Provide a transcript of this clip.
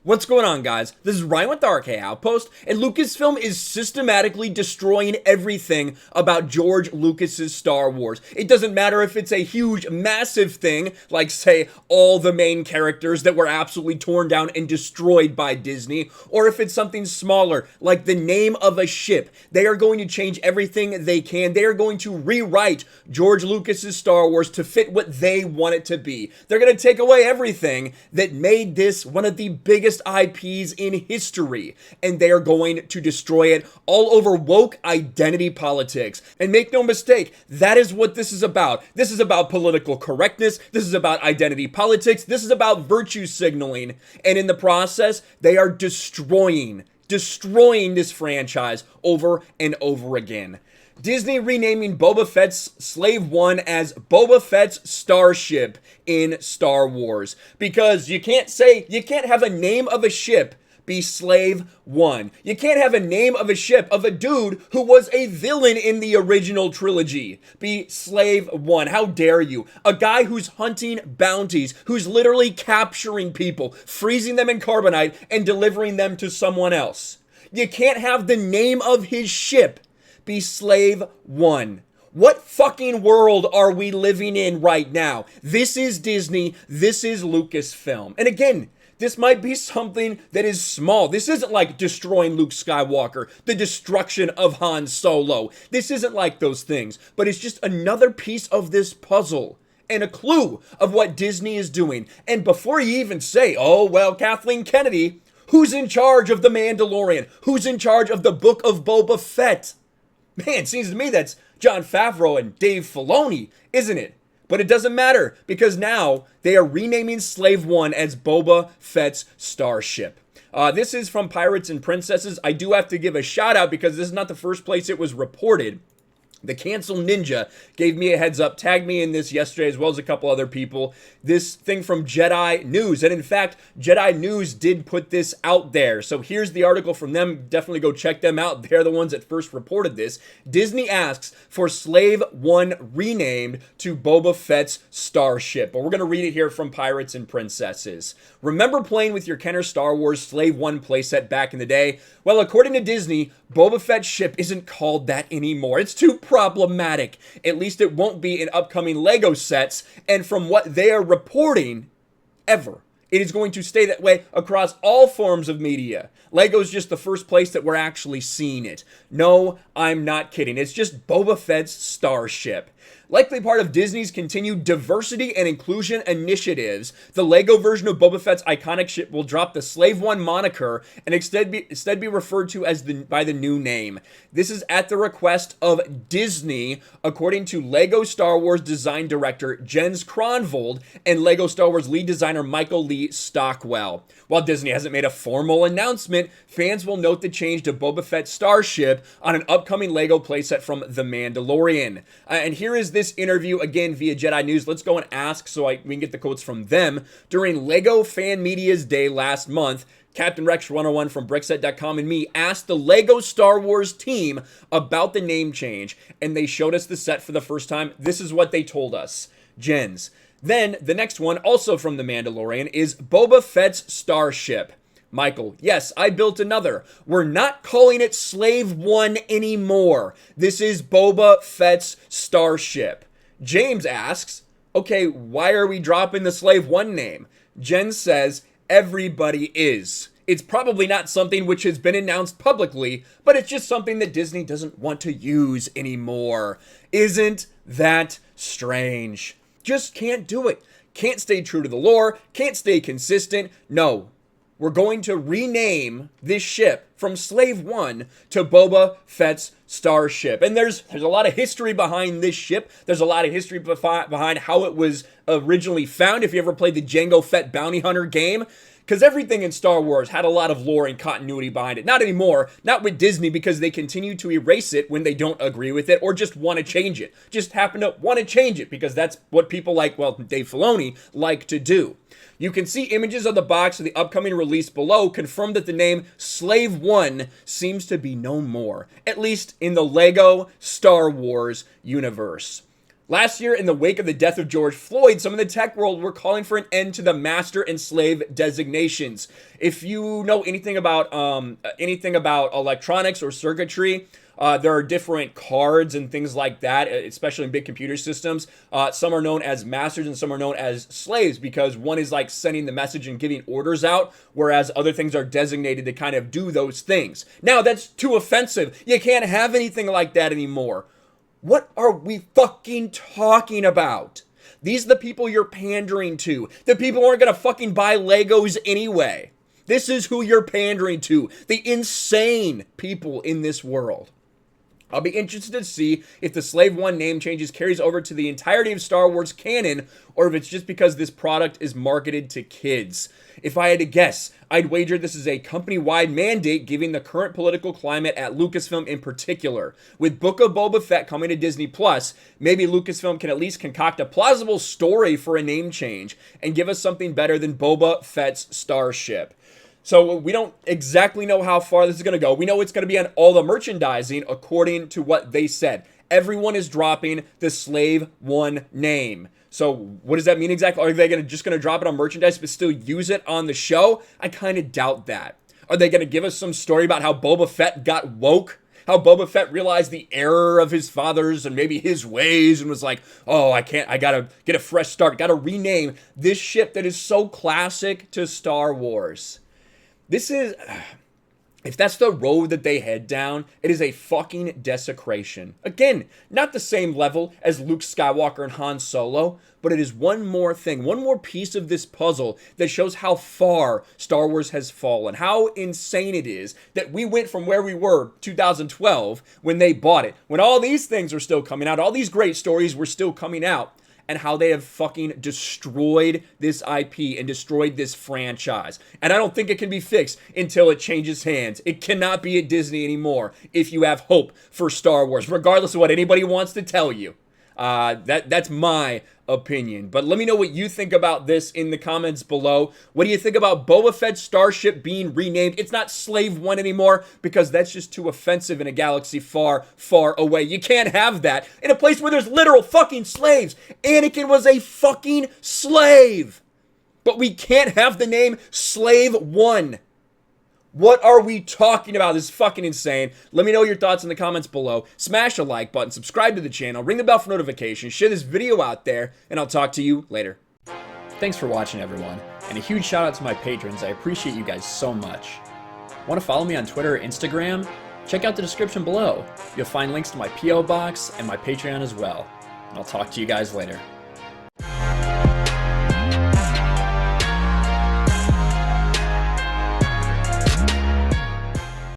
What's going on, guys? This is Ryan with the RK Outpost, and Lucasfilm is systematically destroying everything about George Lucas's Star Wars. It doesn't matter if it's a huge, massive thing, like, say, all the main characters that were absolutely torn down and destroyed by Disney, or if it's something smaller, like the name of a ship. They are going to change everything they can. They are going to rewrite George Lucas's Star Wars to fit what they want it to be. They're going to take away everything that made this one of the biggest IPs in history, and they are going to destroy it all over woke identity politics. And make no mistake, that is what this is about. This is about political correctness. This is about identity politics. This is about virtue signaling. And in the process, they are destroying this franchise over and over again. Disney renaming Boba Fett's Slave One as Boba Fett's Starship in Star Wars. Because you can't have a name of a ship be Slave One. You can't have a name of a ship of a dude who was a villain in the original trilogy be Slave One. How dare you? A guy who's hunting bounties, who's literally capturing people, freezing them in carbonite, and delivering them to someone else. You can't have the name of his ship be Slave One. What fucking world are we living in right now? This is Disney. This is Lucasfilm. And again, this might be something that is small. This isn't like destroying Luke Skywalker, the destruction of Han Solo. This isn't like those things, but it's just another piece of this puzzle and a clue of what Disney is doing. And before you even say, oh, well, Kathleen Kennedy, who's in charge of The Mandalorian? Who's in charge of the Book of Boba Fett? Man, it seems to me that's Jon Favreau and Dave Filoni, isn't it? But it doesn't matter, because now they are renaming Slave One as Boba Fett's Starship. This is from Pirates and Princesses. I do have to give a shout out because this is not the first place it was reported. The Cancel Ninja gave me a heads up, tagged me in this yesterday as well as a couple other people. This thing from Jedi News. And in fact, Jedi News did put this out there. So here's the article from them. Definitely go check them out. They're the ones that first reported this. Disney asks for Slave One renamed to Boba Fett's Starship. But we're going to read it here from Pirates and Princesses. Remember playing with your Kenner Star Wars Slave One playset back in the day? Well, according to Disney, Boba Fett's ship isn't called that anymore. It's too problematic. At least it won't be in upcoming Lego sets, and from what they are reporting, ever. It is going to stay that way across all forms of media. Lego's just the first place that we're actually seeing it. No, I'm not kidding. It's just Boba Fett's Starship. Likely part of Disney's continued diversity and inclusion initiatives, the Lego version of Boba Fett's iconic ship will drop the Slave One moniker and instead be referred to as by the new name. This is at the request of Disney, according to Lego Star Wars design director Jens Kronvold and Lego Star Wars lead designer Michael Lee Stockwell. While Disney hasn't made a formal announcement, fans will note the change to Boba Fett's Starship on an upcoming Lego playset from The Mandalorian. And here is this interview again via Jedi News. Let's go and ask so we can get the quotes from them. During Lego Fan Media's Day last month, Captain Rex 101 from Brickset.com and me asked the Lego Star Wars team about the name change, and they showed us the set for the first time. This is what they told us. Jens. Then the next one, also from The Mandalorian, is Boba Fett's Starship. Michael, yes, I built another. We're not calling it Slave One anymore. This is Boba Fett's Starship. James asks, okay, why are we dropping the Slave One name? Jen says, everybody is. It's probably not something which has been announced publicly, but it's just something that Disney doesn't want to use anymore. Isn't that strange? Just can't do it. Can't stay true to the lore, can't stay consistent. No. We're going to rename this ship from Slave One to Boba Fett's Starship. And there's a lot of history behind this ship. There's a lot of history behind how it was originally found. If you ever played the Jango Fett Bounty Hunter game, because everything in Star Wars had a lot of lore and continuity behind it. Not anymore, not with Disney, because they continue to erase it when they don't agree with it or just want to change it. Just happen to want to change it because that's what people like, well, Dave Filoni, like to do. You can see images of the box of the upcoming release below confirm that the name Slave One seems to be no more, at least in the Lego Star Wars universe. Last year, in the wake of the death of George Floyd, some in the tech world were calling for an end to the master and slave designations. If you know anything about electronics or circuitry, there are different cards and things like that, especially in big computer systems. Some are known as masters and some are known as slaves, because one is like sending the message and giving orders out, whereas other things are designated to kind of do those things. Now, that's too offensive. You can't have anything like that anymore. What are we fucking talking about? These are the people you're pandering to. The people who aren't gonna fucking buy Legos anyway. This is who you're pandering to. The insane people in this world. I'll be interested to see if the Slave One name changes carries over to the entirety of Star Wars canon, or if it's just because this product is marketed to kids. If I had to guess, I'd wager this is a company-wide mandate given the current political climate at Lucasfilm in particular. With Book of Boba Fett coming to Disney+, maybe Lucasfilm can at least concoct a plausible story for a name change and give us something better than Boba Fett's Starship. So we don't exactly know how far this is going to go. We know it's going to be on all the merchandising according to what they said. Everyone is dropping the Slave One name. So what does that mean exactly? Are they just going to drop it on merchandise but still use it on the show? I kind of doubt that. Are they going to give us some story about how Boba Fett got woke? How Boba Fett realized the error of his father's and maybe his ways and was like, oh, I gotta get a fresh start, gotta rename this ship that is so classic to Star Wars. This is, if that's the road that they head down, it is a fucking desecration. Again, not the same level as Luke Skywalker and Han Solo, but it is one more thing, one more piece of this puzzle that shows how far Star Wars has fallen, how insane it is that we went from where we were 2012 when they bought it, when all these things were still coming out, all these great stories were still coming out, and how they have fucking destroyed this IP and destroyed this franchise. And I don't think it can be fixed until it changes hands. It cannot be at Disney anymore if you have hope for Star Wars, regardless of what anybody wants to tell you. That's my opinion. But let me know what you think about this in the comments below. What do you think about Boba Fett's Starship being renamed? It's not Slave One anymore because that's just too offensive in a galaxy far, far away. You can't have that in a place where there's literal fucking slaves. Anakin was a fucking slave. But we can't have the name Slave One. What are we talking about? This is fucking insane. Let me know your thoughts in the comments below. Smash a like button, subscribe to the channel, ring the bell for notifications, share this video out there, and I'll talk to you later. Thanks for watching, everyone, and a huge shout out to my patrons. I appreciate you guys so much. Want to follow me on Twitter or Instagram? Check out the description below. You'll find links to my P.O. box and my Patreon as well. And I'll talk to you guys later.